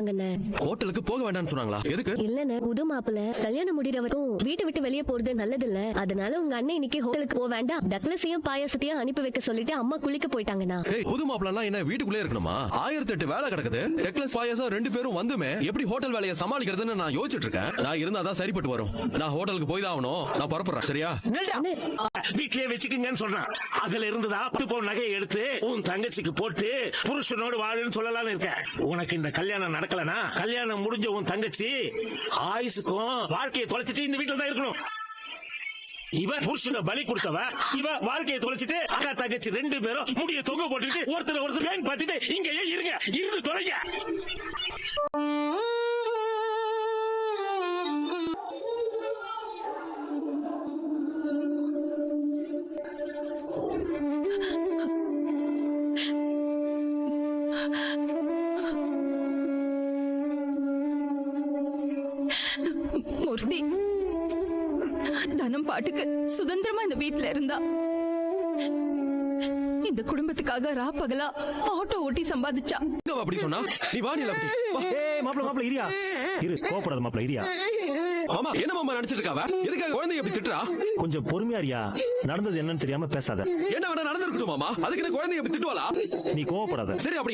ஹோட்டலுக்கு போக வேண்டாம்னு சொன்னாங்களா? எதுக்கு? இல்லன்னு புது மாப்பிள்ள கல்யாணம் முடிகிற வரைக்கும் வீட்டை விட்டு வெளியே போறது நல்லது இல்ல. அதனால உங்க அண்ணன் இன்னைக்கு ஹோட்டலுக்கு போக வேண்டாம், டக்ளஸையும் பாயாசத்தையும் அனுப்பி வைக்க சொல்லிட்டு அம்மா குளிக்க போயிட்டாங்கண்ணா. ஏய், புது மாப்பிள்ளனா என்ன வீட்டுக்குள்ளே இருக்கணுமா? 1008 வேலை கிடக்குது. டக்ளஸ் பாயாசம் 2 பேரும் வந்துமே எப்படி ஹோட்டல் வேலையை சமாளிக்கிறதுன்னு நான் யோசிச்சுட்டு இருக்கேன். நான் இருந்தா தான் சரிப்பட்டு வரும். நான் ஹோட்டலுக்கு போய் தான் ஆகணும். நான் புறப்படுறேன். சரியா? வீட்லயே வச்சுக்கங்கன்னு சொன்னான். அதுல இருந்துதான் 10 பவுன் நகையை எடுத்து உன் தங்கச்சிக்கு போட்டு புருஷனோடு வாழுன்னு சொல்லலாம்னு இருக்கேன். உனக்கு இந்த கல்யாணம் நடக்கலனா கல்யாணம் முடிஞ்ச உன் தங்கச்சி ஆயுசுக்கும் வாழ்க்கையை தொலைச்சிட்டு இந்த வீட்டுல தான் இருக்கணும். இவ புருஷனை பலி கொடுத்தவ, இவ வாழ்க்கையை தொலைச்சிட்டு அக்கா தங்கச்சி 2 பேரும் முடிய தொங்க போட்டுட்டு ஒருத்தர் பேன் பார்த்துட்டு இங்கேயே இருங்க, இருந்து தொலைங்க. மூர்த்தி தனம் பாட்டுக்கு சுதந்திரமா இந்த வீட்டுல இருந்தா இந்த குடும்பத்துக்காக ராப்பகலா ஆட்டோ ஓட்டி சம்பாதிச்சா. அப்படி சொன்னா நீ வாடி அப்படி. ஏய் மாப்ள இரியா. இரு, கோபப்படாத மாப்ள இரியா. மாமா என்ன மாமா நினைச்சிட்டு இருக்காவ? எதுக்காக குழந்தைய எப்படி திட்டுறா? கொஞ்சம் பொறுமையா இரியா. நடந்தது என்னன்னு தெரியாம பேசாத. என்ன வேணா நடந்திருக்கட்டும் மாமா. அதுக்கு என்ன குழந்தைய எப்படி திட்டுவாளா? நீ கோபப்படாத. சரி அப்படி